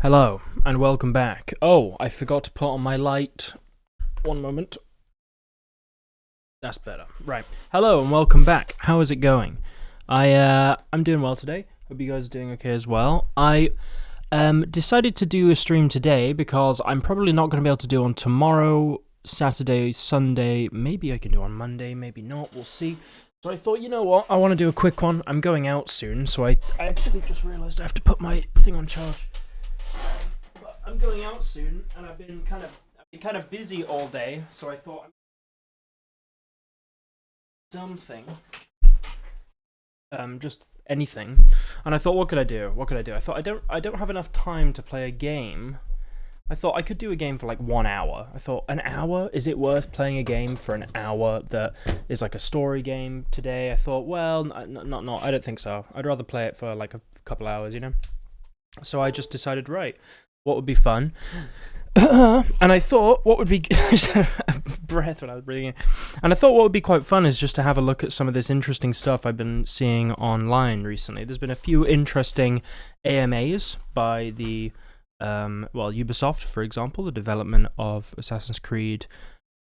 Hello, and welcome back. Oh, I forgot to put on my light. One moment. That's better. Right. Hello, and welcome back. How is it going? I'm doing well today. Hope you guys are doing okay as well. I decided to do a stream today because I'm probably not going to be able to do on tomorrow, Saturday, Sunday. Maybe I can do on Monday, maybe not. We'll see. So I thought, you know what? I want to do a quick one. I'm going out soon, so I actually just realized I have to put my thing on charge. But I'm going out soon, and I've been kind of busy all day, so I thought something, just anything. And I thought, what could I do? I thought I don't have enough time to play a game. I thought I could do a game for like 1 hour. I thought, an hour? Is it worth playing a game for an hour that is like a story game today? I thought, well, not. I don't think so. I'd rather play it for like a couple hours, you know? So I just decided, right, what would be fun? And I thought, what would be breath when I was breathing in. And I thought what would be quite fun is just to have a look at some of this interesting stuff I've been seeing online recently. There's been a few interesting AMAs by the Ubisoft, for example, the development of Assassin's Creed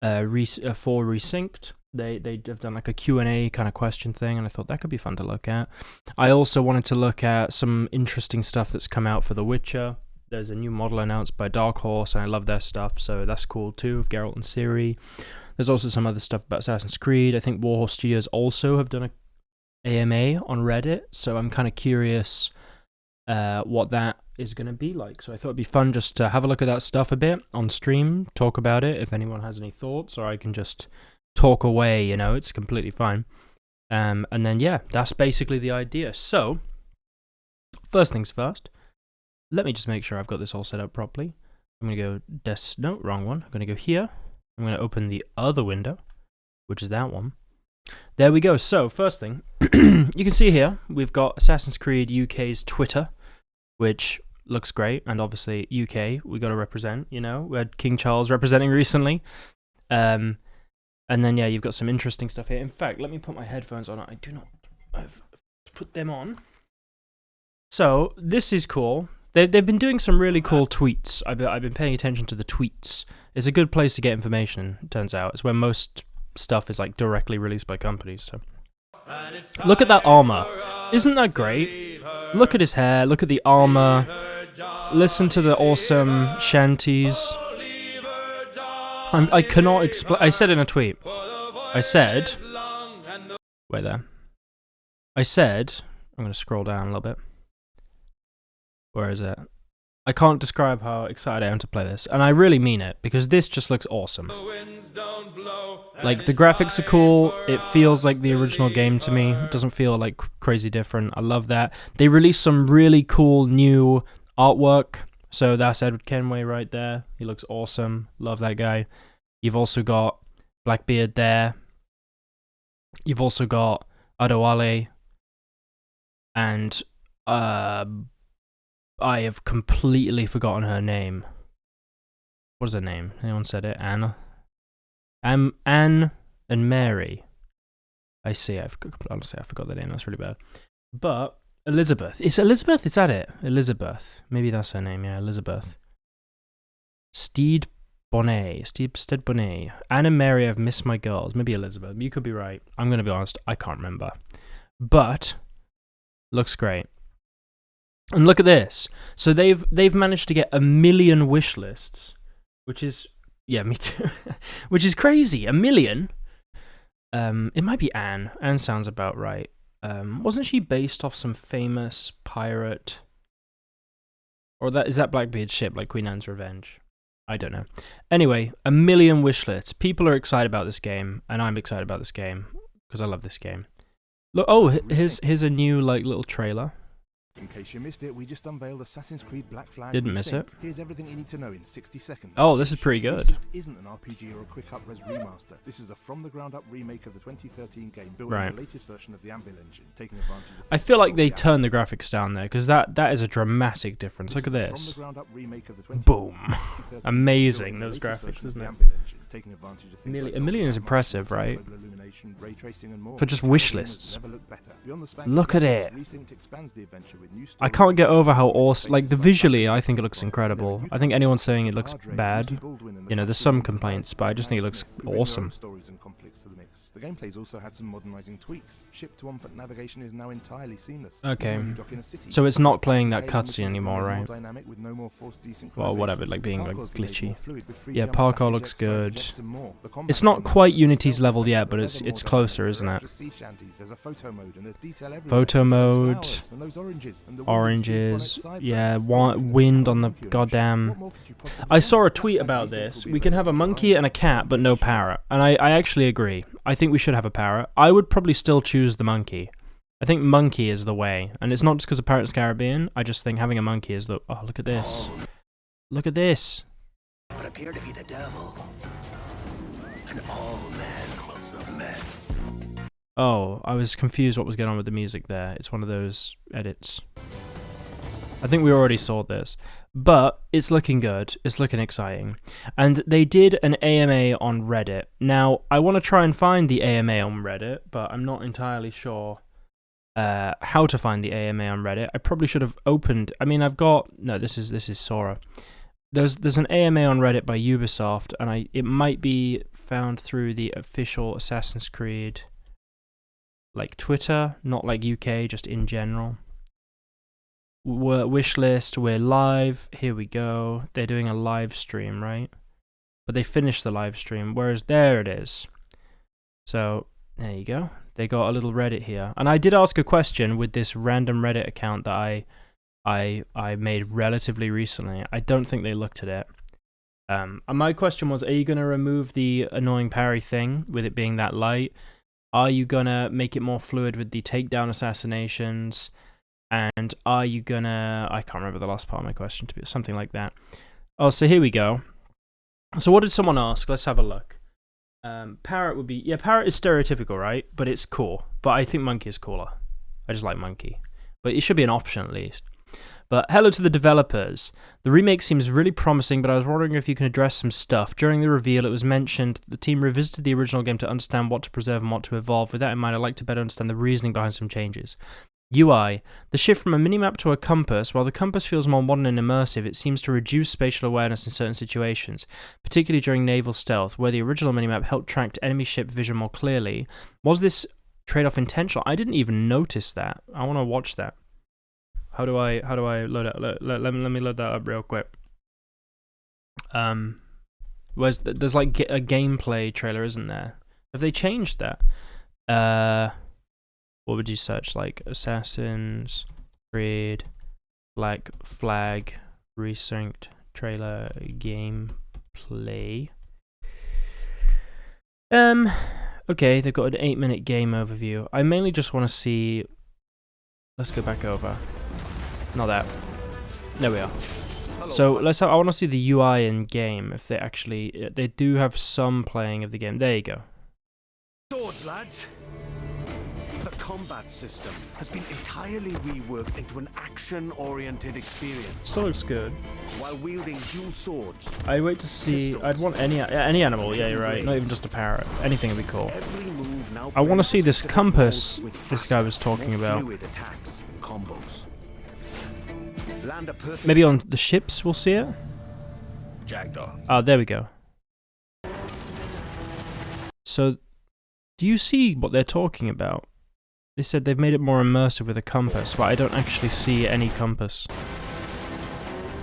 4 Resynced. They have done like a Q&A kind of question thing, and I thought that could be fun to look at. I also wanted to look at some interesting stuff that's come out for The Witcher. There's a new model announced by Dark Horse, and I love their stuff, so that's cool too, of Geralt and Ciri. There's also some other stuff about Assassin's Creed. I think Warhorse Studios also have done a AMA on Reddit, so I'm kind of curious what that is going to be like. So I thought it'd be fun just to have a look at that stuff a bit on stream, talk about it if anyone has any thoughts, or I can just talk away, you know, it's completely fine. And then, yeah, that's basically the idea. So, first things first, let me just make sure I've got this all set up properly. I'm going to go no, wrong one. I'm going to go here. I'm going to open the other window, which is that one. There we go. So, first thing, you can see here, we've got Assassin's Creed UK's Twitter, which looks great, and obviously UK, we got to represent, you know, we had King Charles representing recently. And then, yeah, you've got some interesting stuff here. In fact, let me put my headphones on. I've put them on. So, this is cool. They've been doing some really cool tweets. I've been paying attention to the tweets. It's a good place to get information, it turns out. It's where most stuff is like directly released by companies. So, look at that armor. Isn't that great? Look at his hair. Look at the armor. Listen to the awesome shanties. I cannot explain. I said in a tweet. I said. Wait there. I said. I'm going to scroll down a little bit. Where is it? I can't describe how excited I am to play this, and I really mean it, because this just looks awesome. Like, the graphics are cool, it feels like the original game to me, it doesn't feel like crazy different, I love that. They released some really cool new artwork, so that's Edward Kenway right there, he looks awesome, love that guy. You've also got Blackbeard there, you've also got Adewale, and I have completely forgotten her name. What is her name? Anyone said it? Anne and Mary. I see. Honestly, I forgot the name. That's really bad. But Elizabeth. It's Elizabeth? Is that it? Elizabeth. Maybe that's her name. Yeah, Elizabeth. Steed Bonnet. Anne and Mary, I've missed my girls. Maybe Elizabeth. You could be right. I'm going to be honest. I can't remember. But looks great. And look at this. So they've managed to get 1 million wish lists, which is, yeah, me too. Which is crazy. 1 million. It might be Anne. Anne sounds about right. Wasn't she based off some famous pirate? Or is that Blackbeard's ship, like Queen Anne's Revenge? I don't know. Anyway, 1 million wish lists. People are excited about this game, and I'm excited about this game because I love this game. Look, oh, here's a new like little trailer. In case you missed it, we just unveiled Assassin's Creed Black Flag. Didn't miss it. Here's everything you need to know in 60 seconds. Oh, this is pretty good. This isn't an RPG or a quick up-res remaster. This is a from-the-ground-up remake of the 2013 game built on the latest version of the Anvil engine, taking advantage of... I feel like they turned the graphics down there, because that is a dramatic difference. Look at this. Boom. Amazing, those graphics, isn't it? taking advantage of A things million, like a million is Dolby Atmos, impressive, right? global illumination, ray tracing, and more. For just California wish has lists. never looked better. Beyond the spanking Look at graphics, it. Resync expands the adventure with new I stories can't and get over how segments with awesome, like, the faces like visually, Batman I think it and looks Bond. incredible. There are I think youthful anyone successors saying to it looks Hard Rain, bad, Lucy Baldwin, and the you know, there's cast some of complaints, Life but I by just think it Kyle looks Smith, who bring their own awesome. stories and conflicts to the mix. The gameplay's also had some modernizing tweaks. Ship-to-on-foot navigation is now entirely seamless. Okay. Even when you dock in a city, So it's not these playing plastic that tailored cutscene missions anymore, remain more right? dynamic with no more forced desynchronization. Well, whatever, like being like Parkour's been made more glitchy. fluid with free Yeah, jumps, parkour back looks ejects, side good. ejects, and more. The It's combat's not been quite made Unity's stealth level effects, yet, but ever it's more closer, dynamic. isn't There are it? extra sea shanties, there's a photo mode, and there's detail everywhere. Photo Those mode, flowers and those oranges, and the oranges, bonnet yeah, sideburns, everything that wind can on the help you goddamn. What more could you possibly I want? saw a That tweet fact about Resync this. will be We can have a available monkey and a cat, but no parrot. And I actually agree. I think we should have a parrot. I would probably still choose the monkey. I think monkey is the way. And it's not just because of Pirates of the Caribbean. I just think having a monkey is the... Oh, look at this. Look at this. But appear to be the devil, and all men will submit. Oh, I was confused what was going on with the music there. It's one of those edits. I think we already saw this. But it's looking good. It's looking exciting. And they did an AMA on Reddit. Now, I want to try and find the AMA on Reddit, but I'm not entirely sure how to find the AMA on Reddit. I probably should have opened... I mean, I've got... No, this is Sora. There's an AMA on Reddit by Ubisoft, and it might be found through the official Assassin's Creed, like Twitter, not like UK, just in general. Wishlist, we're live. Here we go. They're doing a live stream, right? But they finished the live stream, whereas there it is. So there you go. They got a little Reddit here, and I did ask a question with this random Reddit account that I made relatively recently. I don't think they looked at it. And my question was, are you going to remove the annoying parry thing with it being that light? Are you going to make it more fluid with the takedown assassinations? And are you going to... I can't remember the last part of my question, to be something like that. Oh, so here we go. So what did someone ask? Let's have a look. Parrot would be... Yeah, parrot is stereotypical, right? But it's cool. But I think monkey is cooler. I just like monkey. But it should be an option at least. But hello to the developers. The remake seems really promising, but I was wondering if you can address some stuff. During the reveal, it was mentioned the team revisited the original game to understand what to preserve and what to evolve. With that in mind, I'd like to better understand the reasoning behind some changes. UI. The shift from a minimap to a compass, while the compass feels more modern and immersive, it seems to reduce spatial awareness in certain situations, particularly during naval stealth, where the original minimap helped track enemy ship vision more clearly. Was this trade-off intentional? I didn't even notice that. I want to watch that. How do I load it? Let me load that up real quick. There's like a gameplay trailer, isn't there? Have they changed that? What would you search? Like Assassin's Creed, like flag, resynced trailer, gameplay. Okay, they've got an 8-minute game overview. I mainly just want to see. Let's go back over. Not that. There we are. So I want to see the UI in game. If they do have some playing of the game. There you go. Swords, lads. The combat system has been entirely reworked into an action-oriented experience. Still looks good. While wielding dual swords. I wait to see. I'd want any animal. Yeah, you're right. Not even just a parrot. Anything would be cool. Every move now I want to see this specific compass moves with this guy was faster, talking more about. fluid attacks and combos. Land a perfect Maybe on the ships we'll see it. Jackdaw. Oh, there we go. So, do you see what they're talking about? They said they've made it more immersive with a compass, but I don't actually see any compass.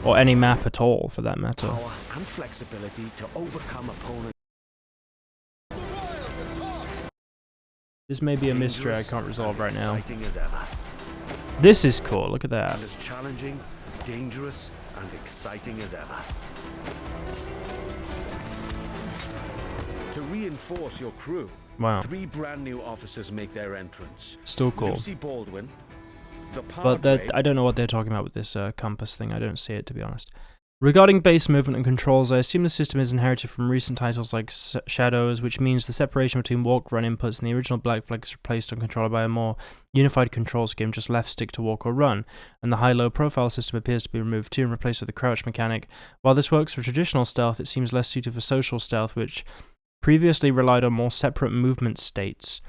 Or any map at all, for that matter. Power and flexibility to overcome opponents. This may be a mystery I can't resolve right now. Exciting as ever. This is cool, look at And that. as challenging, dangerous, and exciting as ever. To reinforce your crew, Wow. 3 brand new officers make their entrance. Still cool. Lucy Baldwin, the But Padre, I don't know what they're talking about with this compass thing. I don't see it, to be honest. Regarding base movement and controls, I assume the system is inherited from recent titles like Shadows, which means the separation between walk-run inputs and the original Black Flag is replaced on controller by a more unified control scheme, just left stick to walk or run, and the high-low profile system appears to be removed too and replaced with the crouch mechanic. While this works for traditional stealth, it seems less suited for social stealth, which previously relied on more separate movement states.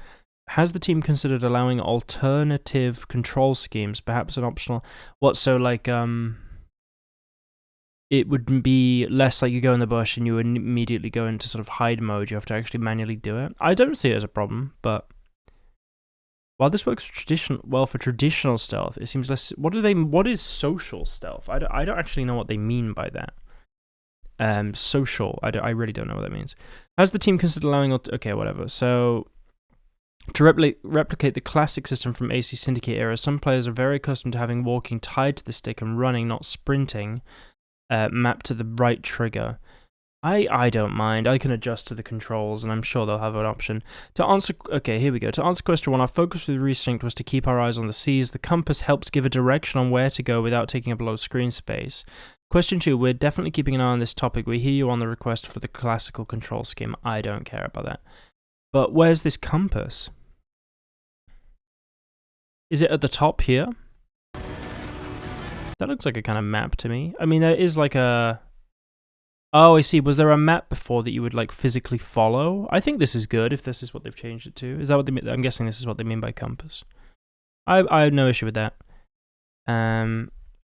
Has the team considered allowing alternative control schemes, perhaps an optional... It would be less like you go in the bush and you immediately go into sort of hide mode. You have to actually manually do it. I don't see it as a problem, but while this works for traditional stealth, it seems less... What is social stealth? I don't actually know what they mean by that. Social. I really don't know what that means. Has the team considered allowing... Okay, whatever. So... To replicate the classic system from AC Syndicate era, some players are very accustomed to having walking tied to the stick and running, not sprinting, mapped to the right trigger. I don't mind. I can adjust to the controls, and I'm sure they'll have an option. Okay, here we go. To answer question 1, our focus with Resync was to keep our eyes on the seas. The compass helps give a direction on where to go without taking up a lot of screen space. Question 2, we're definitely keeping an eye on this topic. We hear you on the request for the classical control scheme. I don't care about that. But where's this compass? Is it at the top here? That looks like a kind of map to me. I mean, there is like a... Oh, I see. Was there a map before that you would like physically follow? I think this is good if this is what they've changed it to. Is that what they mean? I'm guessing this is what they mean by compass. I have no issue with that.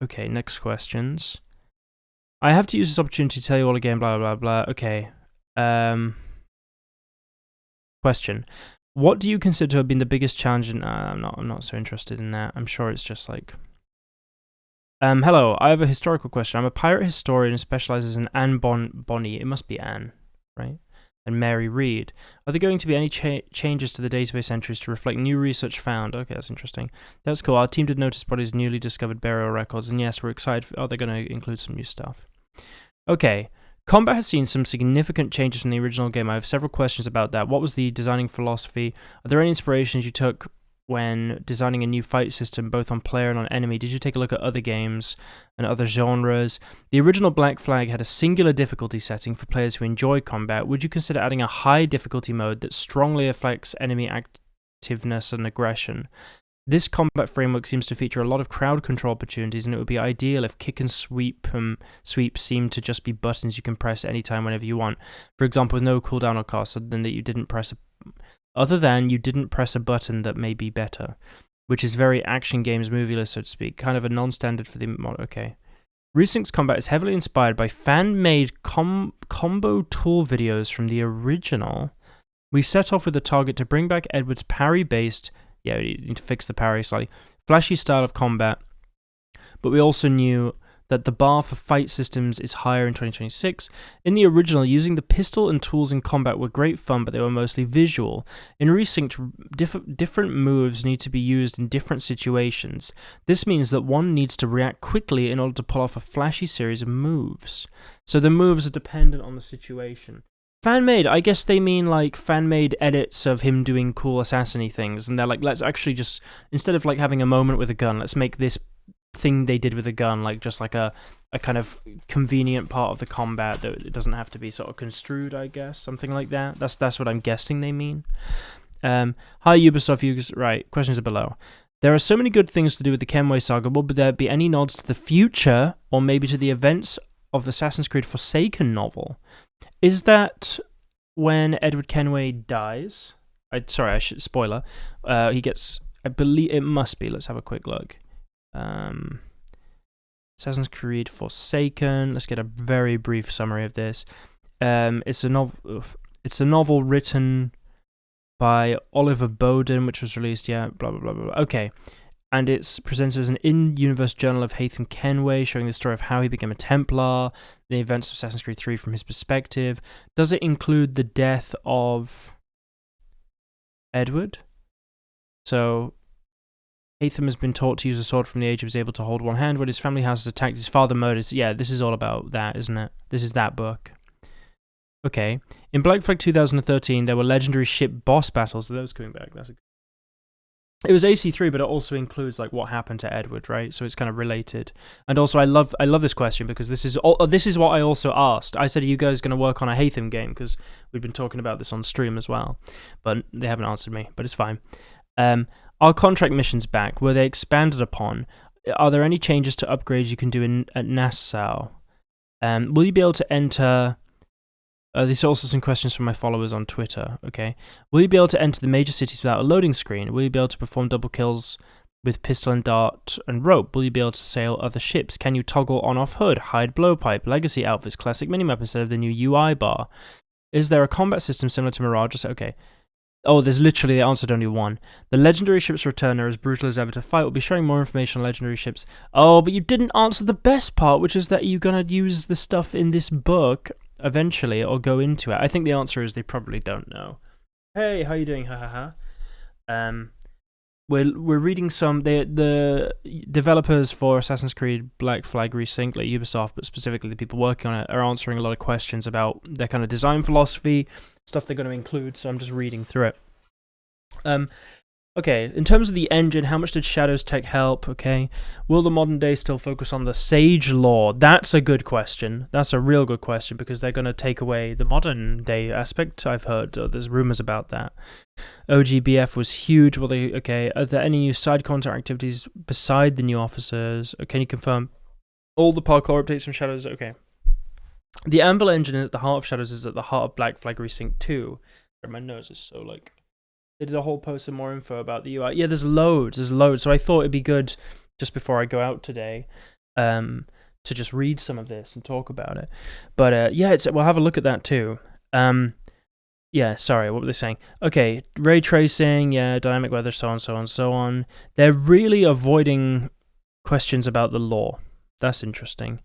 Okay, next questions. I have to use this opportunity to tell you all again, blah, blah, blah. Okay. Question. What do you consider to have been the biggest challenge in... I'm not so interested in that. I'm sure it's just like... hello, I have a historical question. I'm a pirate historian who specializes in Anne Bonny. It must be Anne, right? And Mary Read. Are there going to be any changes to the database entries to reflect new research found? Okay, that's interesting. That's cool. Our team did notice Bonny's newly discovered burial records, and yes, we're excited. They're going to include some new stuff. Okay. Combat has seen some significant changes from the original game. I have several questions about that. What was the designing philosophy? Are there any inspirations you took when designing a new fight system, both on player and on enemy? Did you take a look at other games and other genres? The original Black Flag had a singular difficulty setting for players who enjoy combat. Would you consider adding a high difficulty mode that strongly affects enemy activeness and aggression? This combat framework seems to feature a lot of crowd control opportunities, and it would be ideal if kick and sweep seemed to just be buttons you can press anytime whenever you want. For example, with no cooldown or cost, other than you didn't press a button that may be better, which is very action games movieless, so to speak, kind of a non-standard for the mod. Okay. Resync's combat is heavily inspired by fan-made combo tool videos from the original. We set off with the target to bring back Edward's parry-based... Yeah, you need to fix the parry slightly. Flashy style of combat, but we also knew that the bar for fight systems is higher in 2026. In the original, using the pistol and tools in combat were great fun, but they were mostly visual. In Resynced, different moves need to be used in different situations. This means that one needs to react quickly in order to pull off a flashy series of moves. So the moves are dependent on the situation. Fan-made, I guess they mean like fan-made edits of him doing cool assassin-y things, and they're like, let's actually just, instead of like having a moment with a gun, let's make this thing they did with a gun like just like a kind of convenient part of the combat that it doesn't have to be sort of construed, I guess, something like that. That's what I'm guessing they mean. Hi Ubisoft, right, questions are below. There are so many good things to do with the Kenway saga. Will there be any nods to the future, or maybe to the events of Assassin's Creed Forsaken novel? Is that when Edward Kenway dies? Spoiler. He gets... I believe it must be. Let's have a quick look. Assassin's Creed Forsaken. Let's get a very brief summary of this. It's a novel written by Oliver Bowden, which was released, blah, blah, blah, blah. Okay. And it's presented as an in-universe journal of Haytham Kenway, showing the story of how he became a Templar, the events of Assassin's Creed 3 from his perspective. Does it include the death of Edward? So, Haytham has been taught to use a sword from the age he was able to hold one hand. When his family house is attacked, his father murders. Yeah, this is all about that, isn't it? This is that book. Okay. In Black Flag 2013, there were legendary ship boss battles. Are those coming back? It was AC3, but it also includes like what happened to Edward, right? So it's kind of related. And also, I love this question because this is what I also asked. I said, "Are you guys going to work on a Haytham game?" Because we've been talking about this on stream as well, but they haven't answered me. But it's fine. Are contract missions back? Were they expanded upon? Are there any changes to upgrades you can do at Nassau? Will you be able to enter? These are also some questions from my followers on Twitter, okay? Will you be able to enter the major cities without a loading screen? Will you be able to perform double kills with pistol and dart and rope? Will you be able to sail other ships? Can you toggle on-off hood, hide blowpipe, legacy outfits, classic minimap instead of the new UI bar? Is there a combat system similar to Mirage? Okay. Oh, there's literally, they answered only one. The legendary ships return are as brutal as ever to fight. We'll be sharing more information on legendary ships. Oh, but you didn't answer the best part, which is that you're going to use the stuff in this book eventually or go into it. I think the answer is they probably don't know. Hey, how you doing? Ha ha ha. We're reading some the developers for Assassin's Creed Black Flag Resync, like Ubisoft, but specifically the people working on it, are answering a lot of questions about their kind of design philosophy, stuff they're going to include. So I'm just reading through it. Okay, in terms of the engine, how much did Shadows Tech help? Okay, will the modern day still focus on the Sage lore? That's a good question. That's a real good question because they're going to take away the modern day aspect. I've heard there's rumors about that. OGBF was huge. Are there any new side content activities beside the new officers? Can you confirm all the parkour updates from Shadows? Okay. The Anvil engine at the heart of Shadows is at the heart of Black Flag Resync 2. My nose is so like... They did a whole post of more info about the UI. Yeah, there's loads. So I thought it'd be good, just before I go out today, to just read some of this and talk about it. But yeah, we'll have a look at that too. Yeah, sorry, what were they saying? Okay, ray tracing, yeah, dynamic weather, so on, so on, so on. They're really avoiding questions about the lore. That's interesting.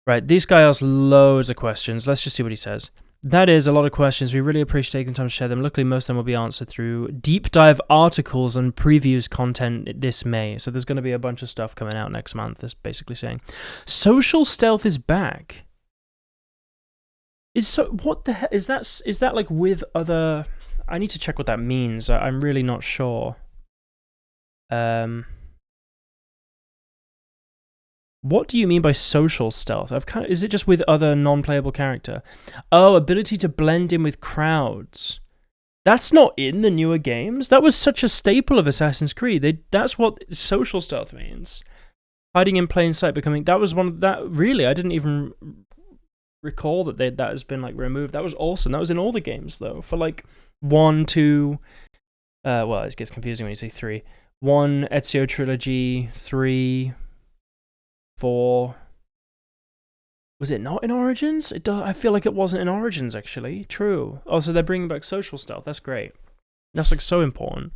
Right, this guy asks loads of questions. Let's just see what he says. That is a lot of questions. We really appreciate taking the time to share them. Luckily, most of them will be answered through deep dive articles and previews content this May. So there's going to be a bunch of stuff coming out next month. That's basically saying social stealth is back. What the hell is that? Is that like with other? I need to check what that means. I'm really not sure. What do you mean by social stealth? Is it just with other non-playable character? Oh, ability to blend in with crowds. That's not in the newer games. That was such a staple of Assassin's Creed. That's what social stealth means. Hiding in plain sight, becoming... That was one of that... Really, I didn't even recall that has been like removed. That was awesome. That was in all the games though. For like 1, 2... well, it gets confusing when you say 3. 1, Ezio Trilogy, 3... 4. Was it not in Origins? I feel like it wasn't in Origins, actually. True. Oh, so they're bringing back social stealth. That's great. That's like so important.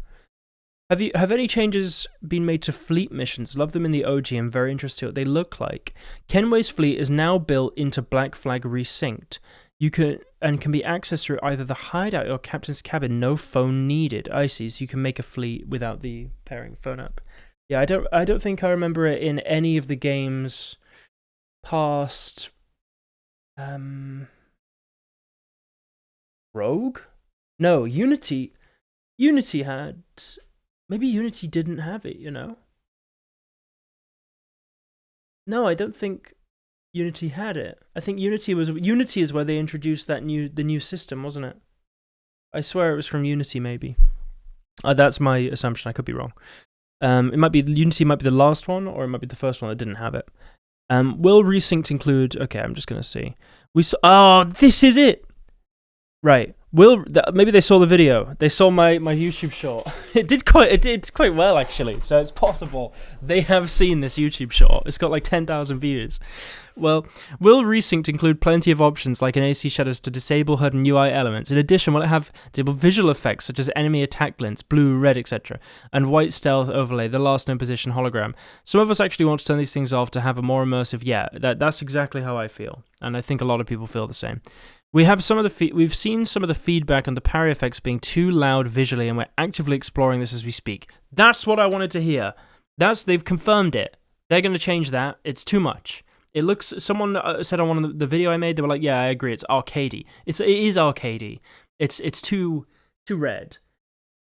Have any changes been made to fleet missions? Love them in the OG. I'm very interested in what they look like. Kenway's fleet is now built into Black Flag Resynced. You can be accessed through either the hideout or captain's cabin. No phone needed. I see. So you can make a fleet without the pairing phone up. Yeah, I don't think I remember it in any of the games past Rogue? No, Unity had, maybe Unity didn't have it, you know? No, I don't think Unity had it. I think Unity is where they introduced the new system, wasn't it? I swear it was from Unity maybe. That's my assumption, I could be wrong. Unity might be the last one, or it might be the first one that didn't have it. Will Resynced include... Okay, I'm just going to see. Oh, this is it! Right. Maybe they saw the video. They saw my YouTube short. It did quite well, actually, so it's possible they have seen this YouTube short. It's got like 10,000 views. Well, will Resynced include plenty of options like an AC Shadows to disable HUD and UI elements? In addition, will it have disable visual effects such as enemy attack glints, blue, red, etc., and white stealth overlay, the last known position hologram? Some of us actually want to turn these things off to have a more immersive... Yeah, that's exactly how I feel, and I think a lot of people feel the same. We've seen some of the feedback on the parry effects being too loud visually, and we're actively exploring this as we speak. That's what I wanted to hear. They've confirmed it. They're going to change that. It's too much. It looks... Someone said on one of the video I made, they were like, yeah, I agree, it's arcadey. It is arcadey. It's too red.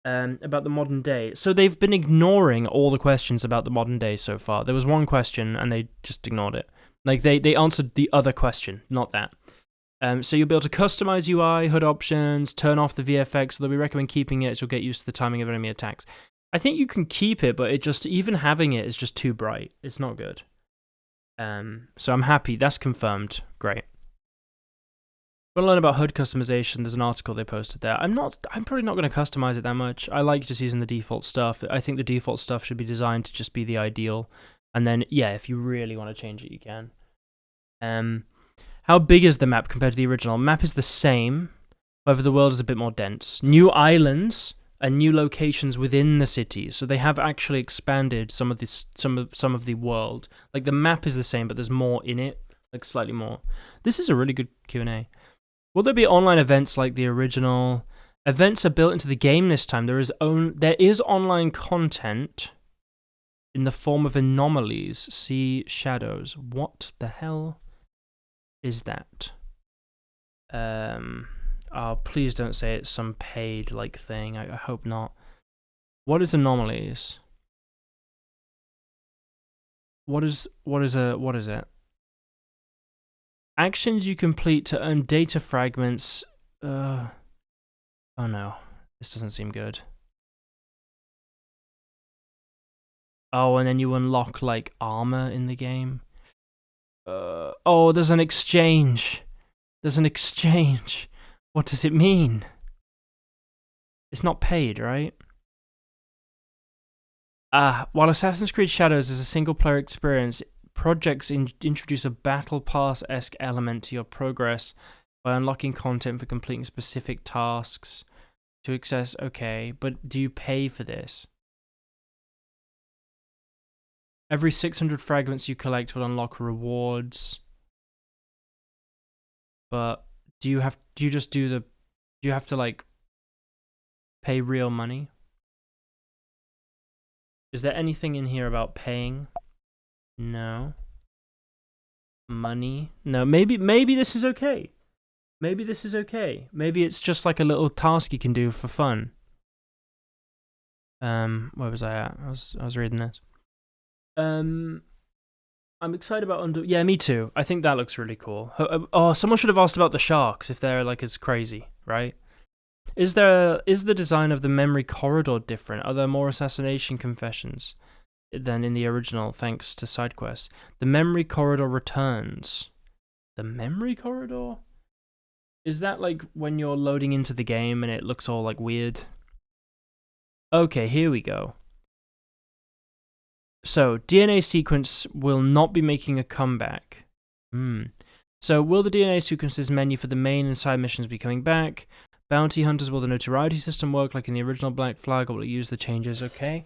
about the modern day. So they've been ignoring all the questions about the modern day so far. There was one question and they just ignored it. Like they answered the other question, not that. So you'll be able to customize UI, HUD options, turn off the VFX, although we recommend keeping it as you'll get used to the timing of enemy attacks. I think you can keep it, but it just, even having it is just too bright. It's not good. So I'm happy. That's confirmed. Great. Want to learn about HUD customization? There's an article they posted there. I'm probably not going to customize it that much. I like just using the default stuff. I think the default stuff should be designed to just be the ideal. And then, yeah, if you really want to change it, you can. How big is the map compared to the original? Map is the same, however the world is a bit more dense. New islands and new locations within the cities, so they have actually expanded some of the world. Like the map is the same, but there's more in it, like slightly more. This is a really good Q&A. Will there be online events like the original? Events are built into the game this time. There is online content in the form of anomalies. See shadows. What the hell is that? Oh, please don't say it's some paid like thing. I hope not. What is anomalies? What is it? Actions you complete to earn data fragments. Oh no, this doesn't seem good. Oh, and then you unlock like armor in the game. Oh, there's an exchange. There's an exchange. What does it mean? It's not paid, right? While Assassin's Creed Shadows is a single-player experience, projects introduce a Battle Pass-esque element to your progress by unlocking content for completing specific tasks. To access, okay, but do you pay for this? Every 600 fragments you collect will unlock rewards. But do you have to like pay real money? Is there anything in here about paying? No. Money? No, maybe this is okay. Maybe this is okay. Maybe it's just like a little task you can do for fun. Where was I at? I was reading this. I'm excited about yeah, me too. I think that looks really cool. Oh, someone should have asked about the sharks if they're like as crazy, right? Is the design of the memory corridor different? Are there more assassination confessions than in the original thanks to side quests? The memory corridor returns. The memory corridor? Is that like when you're loading into the game and it looks all like weird? Okay, here we go. So, DNA sequence will not be making a comeback. So, will the DNA sequences menu for the main and side missions be coming back? Bounty hunters, will the notoriety system work like in the original Black Flag, or will it use the changes? Okay.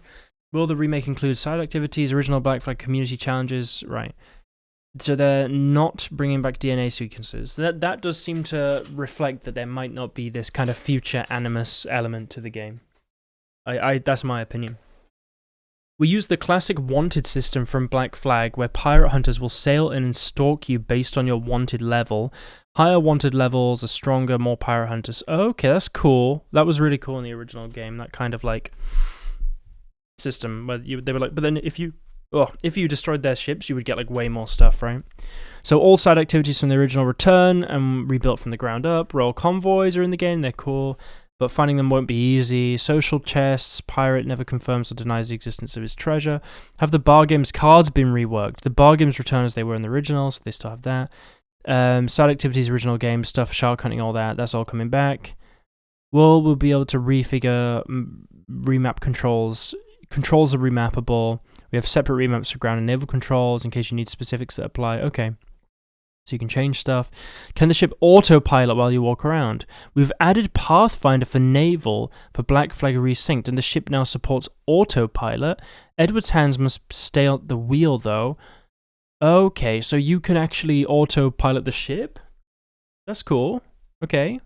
Will the remake include side activities, original Black Flag community challenges? Right. So they're not bringing back DNA sequences. That does seem to reflect that there might not be this kind of future Animus element to the game. That's my opinion. We use the classic wanted system from Black Flag, where pirate hunters will sail in and stalk you based on your wanted level. Higher wanted levels are stronger, more pirate hunters. Okay, that's cool. That was really cool in the original game. That kind of like system where they were like, but then if you destroyed their ships, you would get like way more stuff, right? So all side activities from the original return and rebuilt from the ground up. Royal convoys are in the game. They're cool, but finding them won't be easy. Social chests, pirate never confirms or denies the existence of his treasure. Have the bar games cards been reworked? The bar games return as they were in the original, so they still have that. Side activities, original game stuff, shark hunting, all that's all coming back. We'll be able to refigure remap controls. Controls are remappable. We have separate remaps for ground and naval controls in case you need specifics that apply. Okay. So you can change stuff. Can the ship autopilot while you walk around? We've added Pathfinder for naval for Black Flag Resynced, and the ship now supports autopilot. Edward's hands must stay at the wheel, though. Okay, so you can actually autopilot the ship? That's cool. Okay.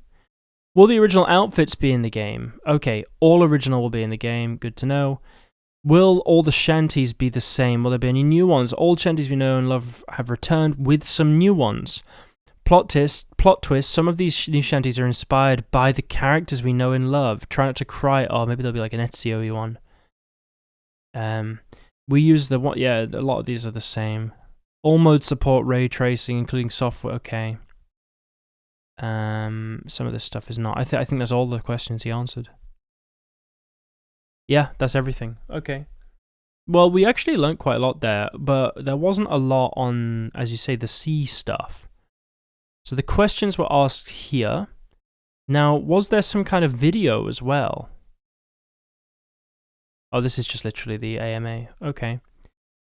Will the original outfits be in the game? Okay, all original will be in the game. Good to know. Will all the shanties be the same? Will there be any new ones? Old shanties we know and love have returned with some new ones. Plot twist, some of these new shanties are inspired by the characters we know and love. Try not to cry. Oh, maybe there'll be like an Ezio one. We use the what? Yeah, a lot of these are the same. All modes support ray tracing, including software. Okay. Some of this stuff is not. I think that's all the questions he answered. Yeah, that's everything. Okay. Well, we actually learned quite a lot there, but there wasn't a lot on, as you say, the C stuff. So the questions were asked here. Now, was there some kind of video as well? Oh, this is just literally the AMA. Okay.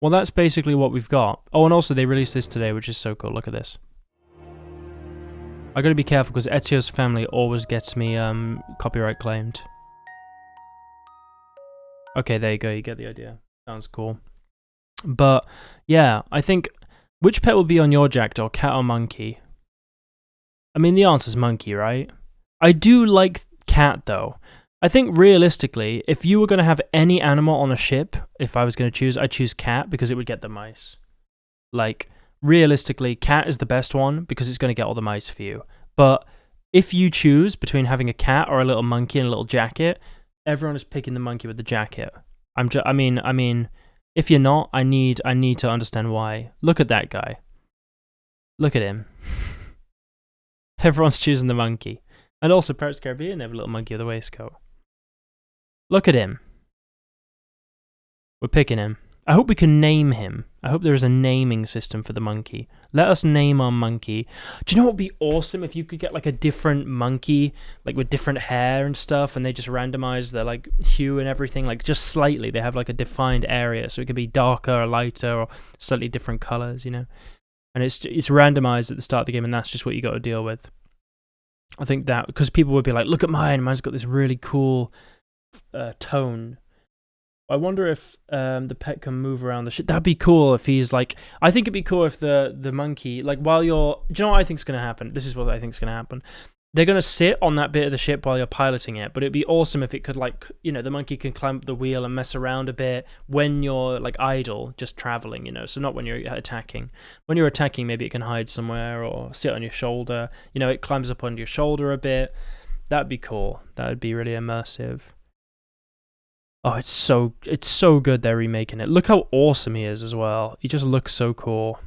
Well, that's basically what we've got. Oh, and also they released this today, which is so cool. Look at this. I gotta be careful because Ezio's family always gets me copyright claimed. Okay, there you go. You get the idea. Sounds cool. But yeah, I think which pet will be on your Jackdaw, cat or monkey? I mean, the answer's monkey, right? I do like cat though. I think realistically, if you were going to have any animal on a ship, if I was going to choose, I'd choose cat because it would get the mice. Like, realistically, cat is the best one because it's going to get all the mice for you. But if you choose between having a cat or a little monkey and a little jacket, everyone is picking the monkey with the jacket. I mean, if you're not, I need to understand why. Look at that guy. Look at him. Everyone's choosing the monkey. And also Pirates of the Caribbean, they have a little monkey with a waistcoat. Look at him. We're picking him. I hope we can name him. I hope there is a naming system for the monkey. Let us name our monkey. Do you know what would be awesome if you could get like a different monkey, like with different hair and stuff, and they just randomize their like hue and everything, like just slightly. They have like a defined area, so it could be darker or lighter or slightly different colors, you know. And it's randomized at the start of the game, and that's just what you got to deal with. I think that because people would be like, look at mine. Mine's got this really cool tone. I wonder if the pet can move around the ship. That'd be cool if he's like... I think it'd be cool if the monkey... Like, while you're... Do you know what I think's going to happen? This is what I think's going to happen. They're going to sit on that bit of the ship while you're piloting it, but it'd be awesome if it could, like... You know, the monkey can climb up the wheel and mess around a bit when you're, like, idle, just traveling, you know? So not when you're attacking. When you're attacking, maybe it can hide somewhere or sit on your shoulder. You know, it climbs up onto your shoulder a bit. That'd be cool. That would be really immersive. Oh, it's so good they're remaking it. Look how awesome he is as well. He just looks so cool.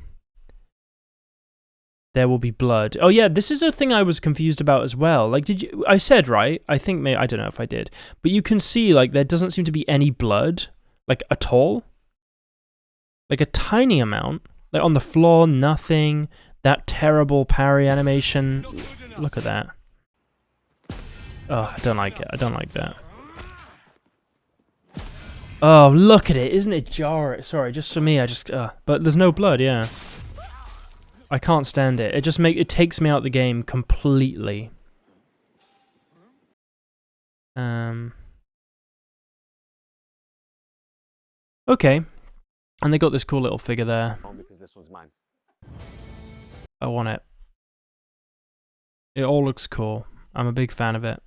There will be blood. Oh yeah, this is a thing I was confused about as well. Like, I said, right? I think I don't know if I did. But you can see, like, there doesn't seem to be any blood, like, at all. Like, a tiny amount. Like, on the floor, nothing. That terrible parry animation. Look at that. Oh, I don't like it. I don't like that. Oh, look at it. Isn't it jarring? Sorry, just for me, but there's no blood, yeah. I can't stand it. It takes me out the game completely. Okay. And they got this cool little figure there. Because this one's mine. I want it. It all looks cool. I'm a big fan of it.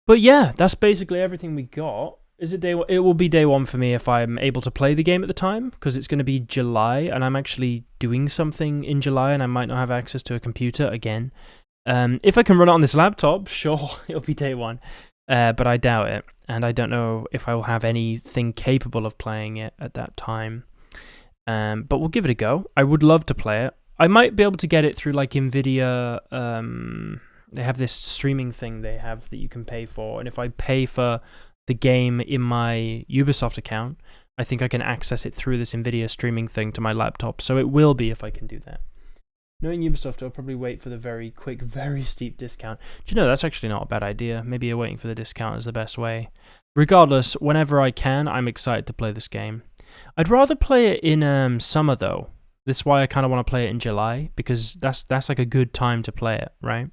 But yeah, that's basically everything we got. Is it day one? It will be day one for me if I'm able to play the game at the time, because it's going to be July, and I'm actually doing something in July, and I might not have access to a computer again. If I can run it on this laptop, sure, it'll be day one, but I doubt it, and I don't know if I will have anything capable of playing it at that time. But we'll give it a go. I would love to play it. I might be able to get it through like NVIDIA. They have this streaming thing they have that you can pay for, and if I pay for the game in my Ubisoft account, I think I can access it through this NVIDIA streaming thing to my laptop, so it will be if I can do that. Knowing Ubisoft, I'll probably wait for the very quick, very steep discount. Do you know, that's actually not a bad idea. Maybe waiting for the discount is the best way. Regardless, whenever I can, I'm excited to play this game. I'd rather play it in summer, though. This is why I kind of want to play it in July, because that's like a good time to play it, right?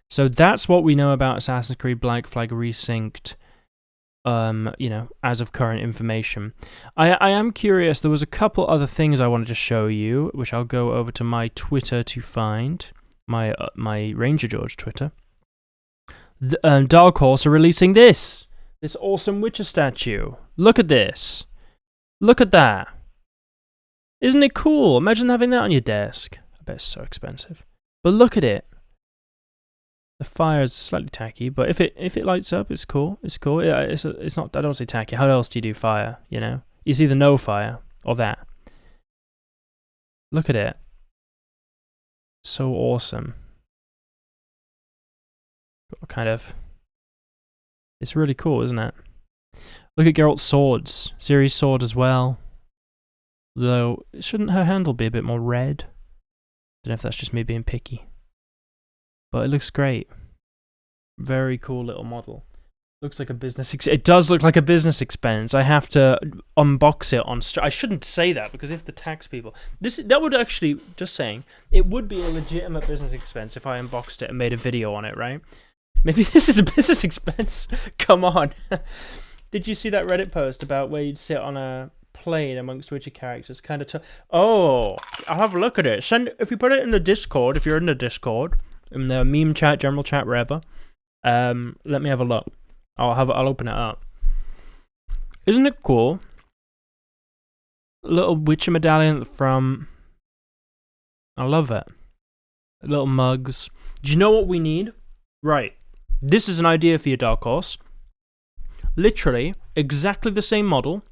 So that's what we know about Assassin's Creed Black Flag Resynced. You know, as of current information. I am curious, there was a couple other things I wanted to show you, which I'll go over to my Twitter to find, my Ranger George Twitter. Dark Horse are releasing this awesome Witcher statue. Look at this. Look at that. Isn't it cool? Imagine having that on your desk. bet it's so expensive. But look at it. The fire is slightly tacky, but if it lights up, it's cool. It's cool. It's not. I don't say tacky. How else do you do fire? You know, it's either no fire or that. Look at it. So awesome. Kind of. It's really cool, isn't it? Look at Geralt's swords. Ciri's sword as well. Though, shouldn't her handle be a bit more red? Don't know if that's just me being picky. But it looks great. Very cool little model. Looks like a business it does look like a business expense. I have to unbox it on I shouldn't say that, because if the tax people that would actually, just saying, it would be a legitimate business expense if I unboxed it and made a video on it, right? Maybe this is a business expense. Come on. Did you see that Reddit post about where you'd sit on a plane amongst Witcher characters? Kind of oh, I'll have a look at it. If you put it in the Discord, if you're in the Discord, in the meme chat, general chat, wherever, let me have a look. I'll open it up. Isn't it cool? A little Witcher medallion at the front. I love it. Little mugs. Do you know what we need? Right. This is an idea for your Dark Horse. Literally, exactly the same model.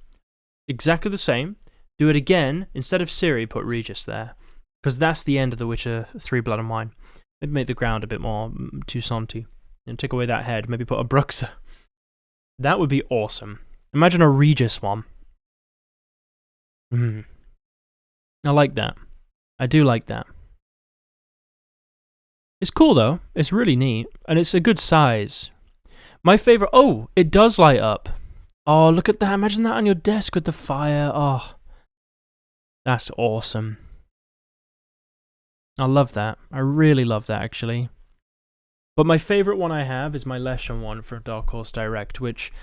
Exactly the same. Do it again. Instead of Ciri, put Regis there. Because that's the end of The Witcher 3 Blood and Wine. Maybe make the ground a bit more Toussaint-y. And take away that head. Maybe put a Bruxa. That would be awesome. Imagine a Regis one. I like that. I do like that. It's cool though. It's really neat. And it's a good size. My favorite... Oh, it does light up. Oh, look at that. Imagine that on your desk with the fire. Oh, that's awesome. I love that. I really love that, actually. But my favorite one I have is my Leshen one from Dark Horse Direct, which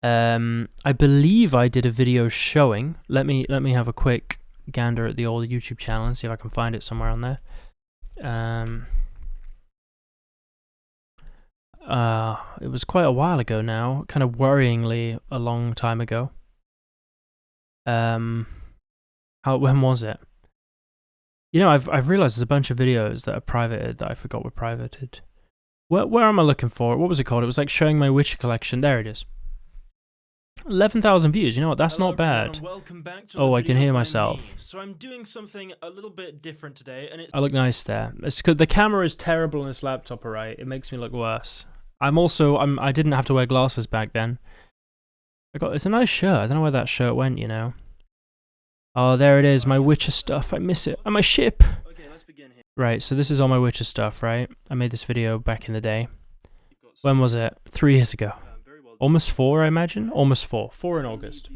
I believe I did a video showing. Let me have a quick gander at the old YouTube channel and see if I can find it somewhere on there. It was quite a while ago now, kind of worryingly a long time ago. When was it? You know, I've realized there's a bunch of videos that are privated that I forgot were privated. Where am I looking for it? What was it called? It was like showing my Witcher collection. There it is. 11,000 views. You know what? That's not bad. Oh, I can hear myself. So I'm doing something a little bit different today, and I look nice there. It's 'cause the camera is terrible on this laptop, alright? It makes me look worse. I didn't have to wear glasses back then. It's a nice shirt. I don't know where that shirt went, you know. Oh, there it is. My Witcher stuff. I miss it. And my ship. Okay, let's begin here. Right, so this is all my Witcher stuff, right? I made this video back in the day. When was it? 3 years ago. Almost 4, I imagine? Almost 4. 4 in August.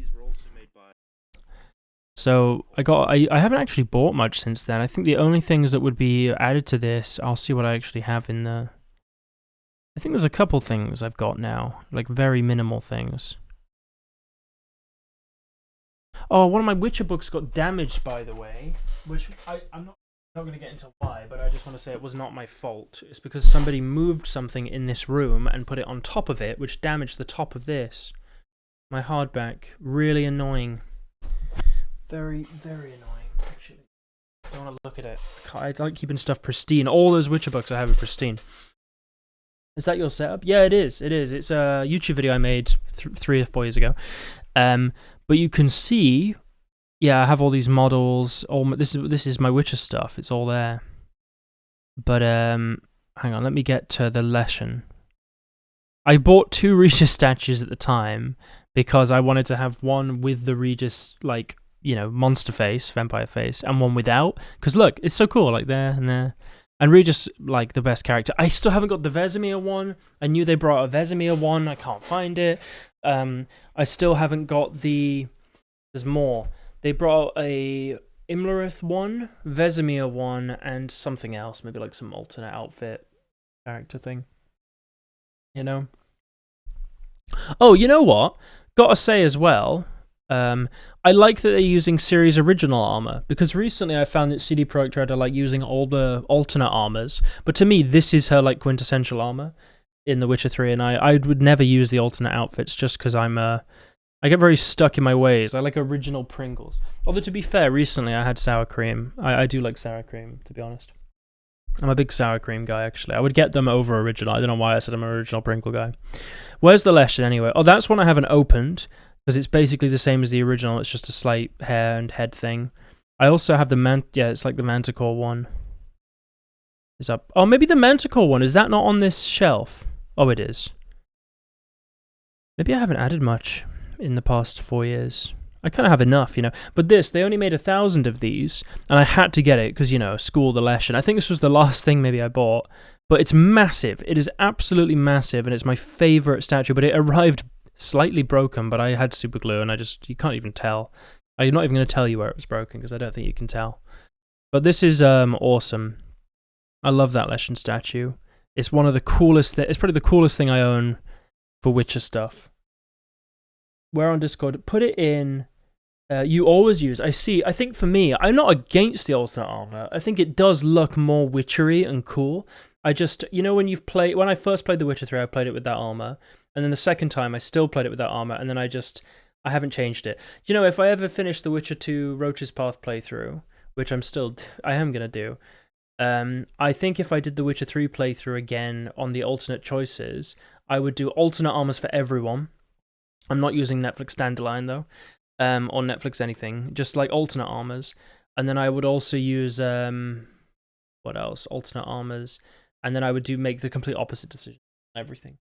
So, I haven't actually bought much since then. I think the only things that would be added to this, I'll see what I actually have in the... I think there's a couple things I've got now. Like, very minimal things. Oh, one of my Witcher books got damaged, by the way. Which, I'm not going to get into why, but I just want to say it was not my fault. It's because somebody moved something in this room and put it on top of it, which damaged the top of this. My hardback. Really annoying. Very, very annoying, actually. I don't want to look at it. I like keeping stuff pristine. All those Witcher books I have are pristine. Is that your setup? Yeah, it is. It is. It's a YouTube video I made 3 or 4 years ago. But you can see, yeah, I have all these models. This is my Witcher stuff. It's all there. But hang on, let me get to the Leshen. I bought 2 Regis statues at the time because I wanted to have one with the Regis, like, you know, monster face, vampire face, and one without. Because look, it's so cool, like there and there. And Regis, like, the best character. I still haven't got the Vesemir one. I knew they brought a Vesemir one. I can't find it. I still haven't got the... There's more. They brought a Imlerith one, Vesemir one, and something else. Maybe like some alternate outfit character thing. You know? Oh, you know what? Gotta say as well... I like that they're using Ciri's original armor, because recently I found that CD Projekt Red are like using all the alternate armors, but to me this is her like quintessential armor in The Witcher 3, and I would never use the alternate outfits just because I'm I get very stuck in my ways. I like original Pringles. Although, to be fair, recently I had sour cream. I do like sour cream, to be honest. I'm a big sour cream guy, actually. I would get them over original. I don't know why I said I'm an original Pringle guy. Where's the Leshen, anyway? Oh, that's one I haven't opened, because it's basically the same as the original. It's just a slight hair and head thing. I also have the it's like the Manticore one. Is up. Oh, maybe the Manticore one. Is that not on this shelf? Oh, it is. Maybe I haven't added much in the past 4 years. I kind of have enough, you know. But this, they only made 1,000 of these, and I had to get it because, you know, school the Leshen. I think this was the last thing maybe I bought, but it's massive. It is absolutely massive, and it's my favorite statue. But it arrived slightly broken, but I had super glue, and you can't even tell. I'm not even going to tell you where it was broken because I don't think you can tell. But this is awesome. I love that Leshen statue. It's one of the coolest. It's probably the coolest thing I own for Witcher stuff. Where on Discord? Put it in. You always use. I see. I think for me, I'm not against the alternate armor. I think it does look more witchery and cool. I just, you know, when I first played The Witcher 3, I played it with that armor, and then the second time I still played it with that armor, and then I haven't changed it. You know, if I ever finish The Witcher 2 Roach's Path playthrough, which I am gonna do. I think if I did The Witcher 3 playthrough again on the alternate choices, I would do alternate armors for everyone. I'm not using Netflix Standalone though, or Netflix anything, just like alternate armors. And then I would also use what else? Alternate armors, and then I would make the complete opposite decision on everything,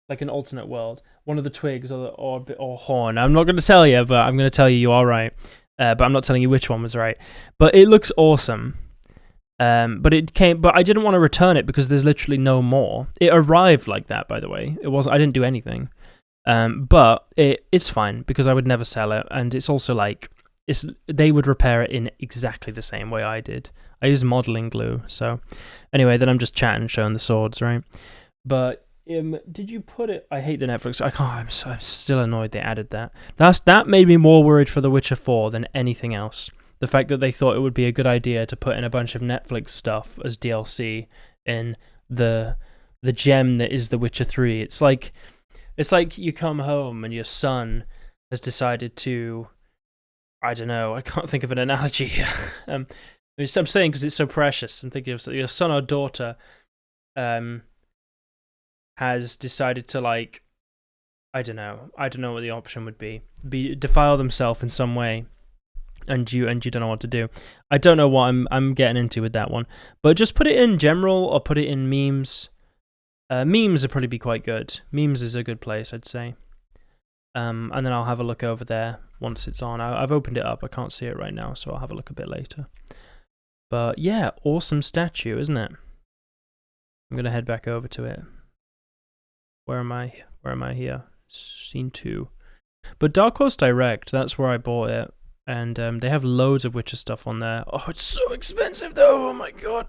like an alternate world. One of the twigs or horn. I'm not going to tell you, but I'm going to tell you are right. But I'm not telling you which one was right. But it looks awesome. But I didn't want to return it because there's literally no more. It arrived like that, by the way. I didn't do anything. But it's fine because I would never sell it, and it's also like they would repair it in exactly the same way I did. I use modeling glue, so anyway, then I'm just chatting, showing the swords, right? But did you put it? I hate the Netflix. I'm still annoyed they added that. That made me more worried for The Witcher 4 than anything else. The fact that they thought it would be a good idea to put in a bunch of Netflix stuff as DLC in the gem that is The Witcher 3. It's like you come home and your son has decided to, I don't know, I can't think of an analogy. I'm saying because it's so precious. I'm thinking of your son or daughter has decided to, like, I don't know what the option would be defile themselves in some way. And you don't know what to do. I don't know what I'm getting into with that one. But just put it in general or put it in memes. Memes would probably be quite good. Memes is a good place, I'd say. And then I'll have a look over there once it's on. I've opened it up. I can't see it right now, so I'll have a look a bit later. But yeah, awesome statue, isn't it? I'm gonna head back over to it. Where am I? Here? Scene 2. But Dark Horse Direct, that's where I bought it. And they have loads of Witcher stuff on there. Oh, it's so expensive though. Oh my god.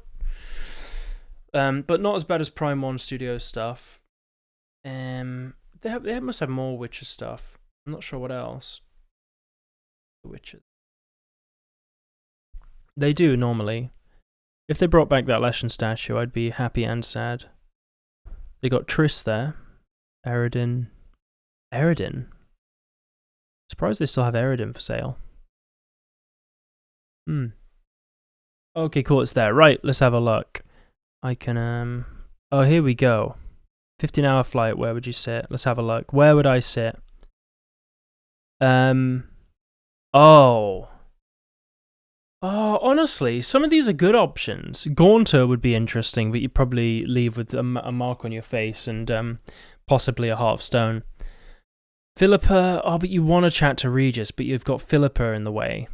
But not as bad as Prime 1 Studios stuff. They must have more Witcher stuff. I'm not sure what else. The Witcher. They do normally. If they brought back that Leshen statue, I'd be happy and sad. They got Triss there. Eredin. Surprised they still have Eredin for sale. Okay, cool, it's there. Right, let's have a look. I can, oh, here we go. 15-hour flight, where would you sit? Let's have a look. Where would I sit? Oh, honestly, some of these are good options. Gaunter would be interesting, but you'd probably leave with a mark on your face and possibly a heart of stone. Philippa, but you want to chat to Regis, but you've got Philippa in the way.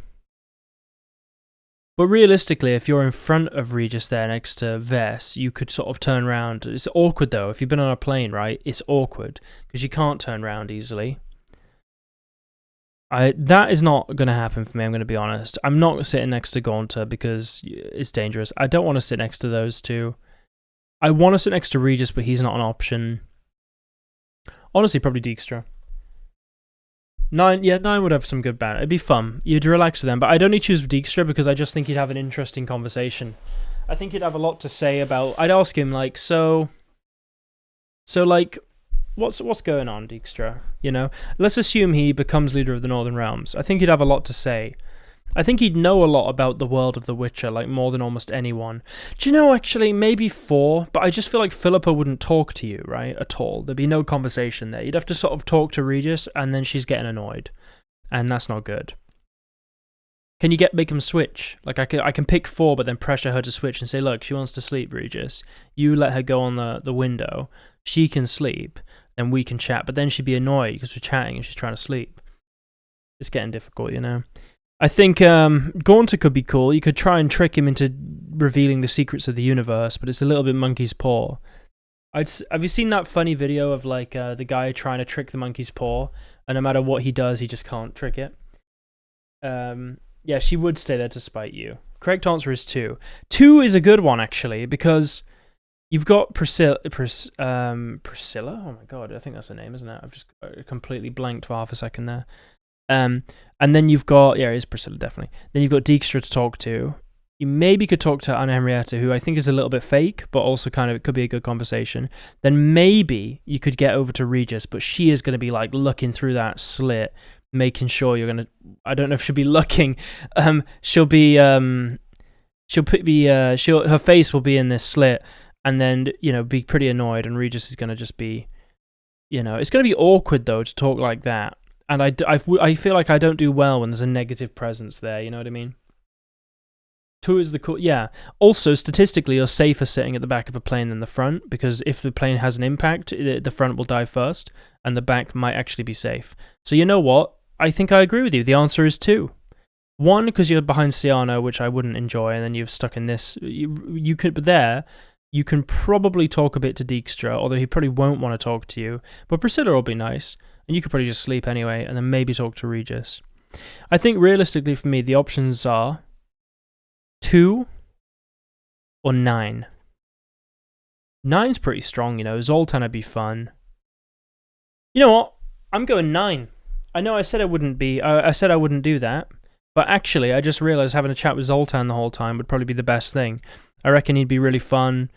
But realistically, if you're in front of Regis there next to Vess, you could sort of turn around. It's awkward though. If you've been on a plane, right? It's awkward because you can't turn around easily. That is not going to happen for me, I'm going to be honest. I'm not sitting next to Gaunter because it's dangerous. I don't want to sit next to those two. I want to sit next to Regis, but he's not an option. Honestly, probably Dijkstra. 9 would have some good banter. It'd be fun. You'd relax with them, but I'd only choose Dijkstra because I just think he'd have an interesting conversation. I think he'd have a lot to say about... I'd ask him, like, so like, what's going on, Dijkstra? You know, let's assume he becomes leader of the Northern Realms. I think he'd have a lot to say. I think he'd know a lot about the world of The Witcher, like more than almost anyone. Do you know, actually, maybe 4, but I just feel like Philippa wouldn't talk to you, right, at all. There'd be no conversation there. You'd have to sort of talk to Regis, and then she's getting annoyed, and that's not good. Can you make him switch? Like, I can pick 4, but then pressure her to switch and say, look, she wants to sleep, Regis. You let her go on the window. She can sleep, and we can chat, but then she'd be annoyed because we're chatting and she's trying to sleep. It's getting difficult, you know? I think Gaunter could be cool. You could try and trick him into revealing the secrets of the universe, but it's a little bit monkey's paw. Have you seen that funny video of like the guy trying to trick the monkey's paw, and no matter what he does, he just can't trick it? Yeah, she would stay there to spite you. Correct answer is 2. 2 is a good one, actually, because you've got Priscilla. Oh my god, I think that's her name, isn't it? I've just completely blanked for half a second there. And then you've got, yeah, it is Priscilla, definitely. Then you've got Dijkstra to talk to. You maybe could talk to Anna Henrietta, who I think is a little bit fake, but also kind of, it could be a good conversation. Then maybe you could get over to Regis, but she is going to be like looking through that slit, making sure you're going to, I don't know if she'll be looking, her face will be in this slit, and then, you know, be pretty annoyed, and Regis is going to just be, you know, it's going to be awkward though to talk like that. And I feel like I don't do well when there's a negative presence there, you know what I mean? 2 is the cool, yeah. Also, statistically, you're safer sitting at the back of a plane than the front, because if the plane has an impact, the front will die first, and the back might actually be safe. So you know what? I think I agree with you. The answer is 2. 1, because you're behind Ciano, which I wouldn't enjoy, and then you're stuck in this. You could, but there, you can probably talk a bit to Dijkstra, although he probably won't want to talk to you. But Priscilla will be nice. And you could probably just sleep anyway, and then maybe talk to Regis. I think realistically for me, the options are 2 or 9. 9's pretty strong, you know. Zoltan would be fun. You know what? I'm going 9. I know I said I wouldn't be. I said I wouldn't do that, but actually, I just realized having a chat with Zoltan the whole time would probably be the best thing. I reckon he'd be really fun.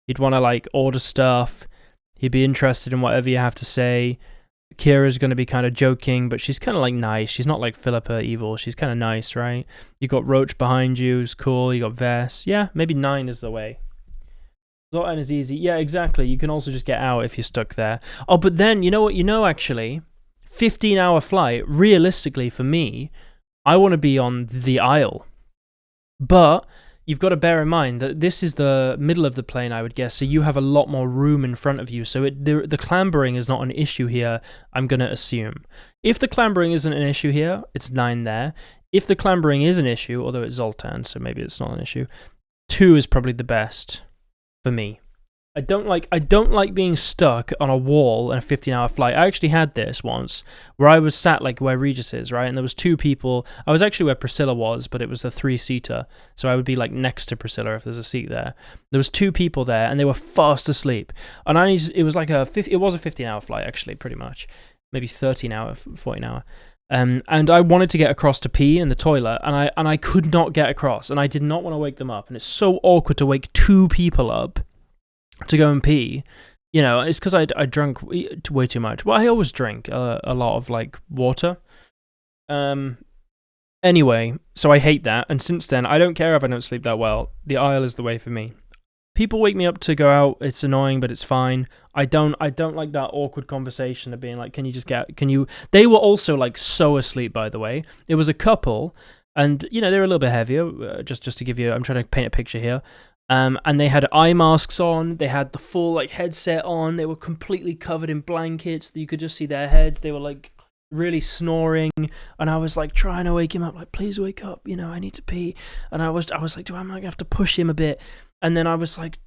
He'd want to like order stuff. He'd be interested in whatever you have to say. Kira's going to be kind of joking, but she's kind of like nice. She's not like Philippa evil. She's kind of nice, right? You got Roach behind you, who's cool. You got Vess. Yeah, maybe 9 is the way. Zoltan is easy. Yeah, exactly. You can also just get out if you're stuck there. Oh, but then, you know what? You know, actually, 15-hour flight, realistically for me, I want to be on the Isle. But you've got to bear in mind that this is the middle of the plane, I would guess, so you have a lot more room in front of you. So the clambering is not an issue here, I'm going to assume. If the clambering isn't an issue here, it's 9 there. If the clambering is an issue, although it's Zoltan, so maybe it's not an issue, 2 is probably the best for me. I don't like being stuck on a wall in a 15-hour flight. I actually had this once where I was sat like where Regis is, right? And there was 2 people. I was actually where Priscilla was, but it was a 3-seater. So I would be like next to Priscilla if there's a seat there. There was 2 people there and they were fast asleep. And it was like a 15-hour flight actually, pretty much. Maybe 13-hour, 14-hour. And I wanted to get across to pee in the toilet, and I could not get across, and I did not want to wake them up. And it's so awkward to wake 2 people up to go and pee. You know, it's because I drank way too much. Well, I always drink a lot of like water. Anyway, so I hate that, and since then I don't care if I don't sleep that well. The Isle is the way for me. People wake me up to go out. It's annoying, but it's fine. I don't like that awkward conversation of being like, can you? They were also like so asleep, by the way. It was a couple, and you know they were a little bit heavier. Just to give you, I'm trying to paint a picture here. And they had eye masks on. They had the full like headset on. They were completely covered in blankets. You could just see their heads. They were like really snoring, and I was like trying to wake him up, like, please wake up, you know, I need to pee. And I was like, I might have to push him a bit. And then I was like,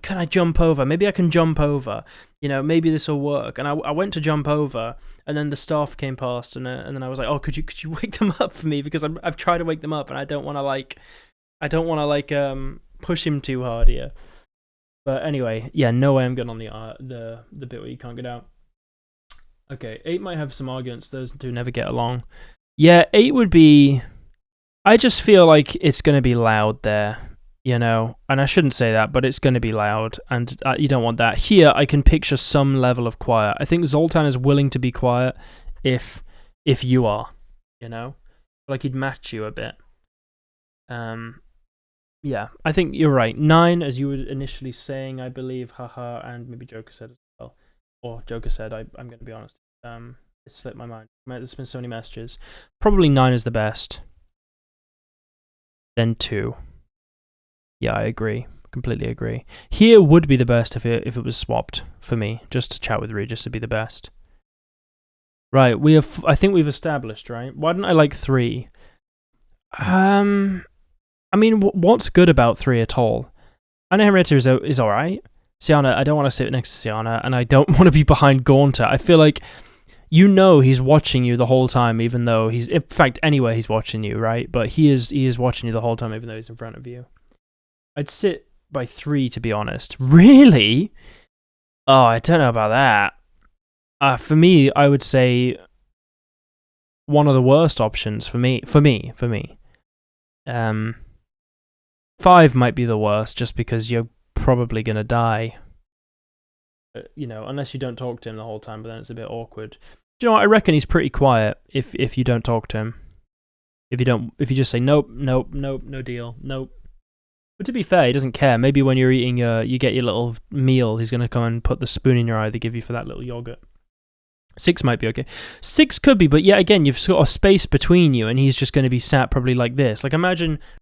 can I jump over? Maybe I can jump over. You know, maybe this will work. And I went to jump over, and then the staff came past, and then I was like, oh, could you wake them up for me, because I've tried to wake them up, and I don't want to push him too hard here. But anyway, yeah, no way I'm getting on the bit where you can't get out. Okay, 8 might have some arguments. Those 2 never get along. Yeah, 8 would be. I just feel like it's going to be loud there. you know, and I shouldn't say that, but it's going to be loud, and you don't want that. Here, I can picture some level of quiet. I think Zoltan is willing to be quiet if you are, you know, like he'd match you a bit. Yeah, I think you're right. 9, as you were initially saying, I believe, haha, and maybe Joker said as well, or Joker said. I'm going to be honest. It slipped my mind. There's been so many messages. Probably 9 is the best. Then 2. Yeah, I agree. Completely agree. Here would be the best if it was swapped for me, just to chat with Regis to be the best. Right, I think we've established, right? Why don't I like 3? I mean, what's good about 3 at all? Anna Henrietta is alright. Syanna, I don't want to sit next to Syanna, and I don't want to be behind Gaunter. I feel like, you know, he's watching you the whole time, even though in fact, anyway, he's watching you, right? But he is watching you the whole time, even though he's in front of you. I'd sit by 3, to be honest. Really? Oh, I don't know about that. For me, I would say one of the worst options for me. 5 might be the worst, just because you're probably going to die. You know, unless you don't talk to him the whole time, but then it's a bit awkward. Do you know what? I reckon he's pretty quiet if you don't talk to him. If you just say, nope, no deal, nope. But to be fair, he doesn't care. Maybe when you're eating, you get your little meal, he's going to come and put the spoon in your eye they give you for that little yogurt. 6 might be okay. 6 could be, but yeah, again, you've got a space between you, and he's just going to be sat probably like this. Like, imagine